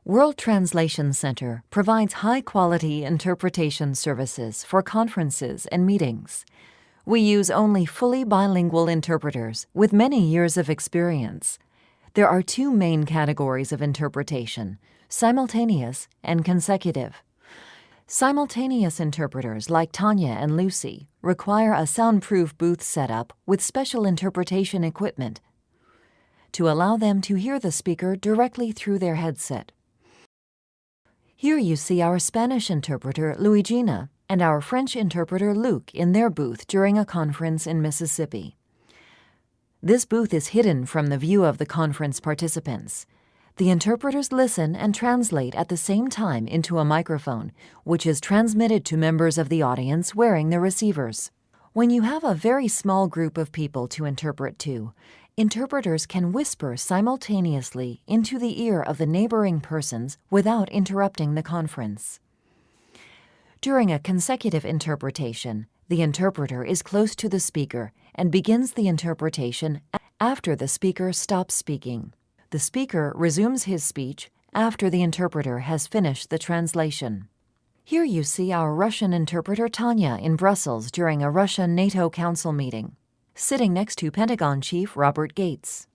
World Translation Center provides high-quality interpretation services for conferences and meetings. We use only fully bilingual interpreters with many years of experience. There are two main categories of interpretation: simultaneous and consecutive. Simultaneous interpreters like Tanya and Lucy require a soundproof booth setup with special interpretation equipment to allow them to hear the speaker directly through their headset. Here you see our Spanish interpreter, Luigina, and our French interpreter, Luc, in their booth during a conference in Mississippi. This booth is hidden from the view of the conference participants. The interpreters listen and translate at the same time into a microphone, which is transmitted to members of the audience wearing the receivers. When you have a very small group of people to interpret to, interpreters can whisper simultaneously into the ear of the neighboring persons without interrupting the conference. During a consecutive interpretation, the interpreter is close to the speaker and begins the interpretation after the speaker stops speaking. The speaker resumes his speech after the interpreter has finished the translation. Here you see our Russian interpreter Tanya in Brussels during a Russian NATO Council meeting, sitting next to Pentagon Chief Robert Gates.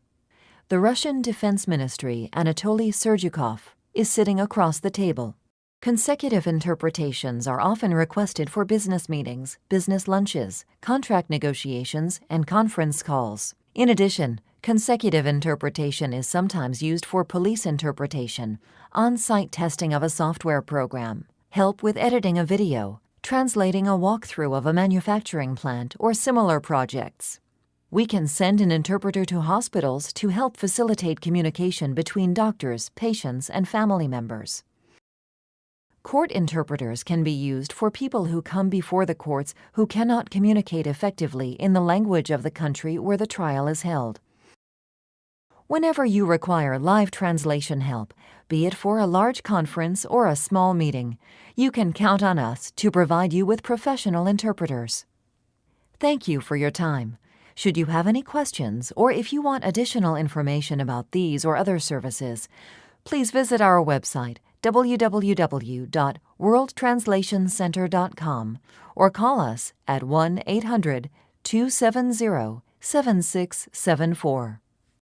The Russian Defense Ministry Anatoly Serdyukov is sitting across the table. Consecutive interpretations are often requested for business meetings, business lunches, contract negotiations, and conference calls. In addition, consecutive interpretation is sometimes used for police interpretation, on-site testing of a software program, help with editing a video, translating a walkthrough of a manufacturing plant, or similar projects. We can send an interpreter to hospitals to help facilitate communication between doctors, patients, and family members. Court interpreters can be used for people who come before the courts who cannot communicate effectively in the language of the country where the trial is held. Whenever you require live translation help, be it for a large conference or a small meeting, you can count on us to provide you with professional interpreters. Thank you for your time. Should you have any questions, or if you want additional information about these or other services, please visit our website, www.worldtranslationcenter.com, or call us at 1-800-270-7674.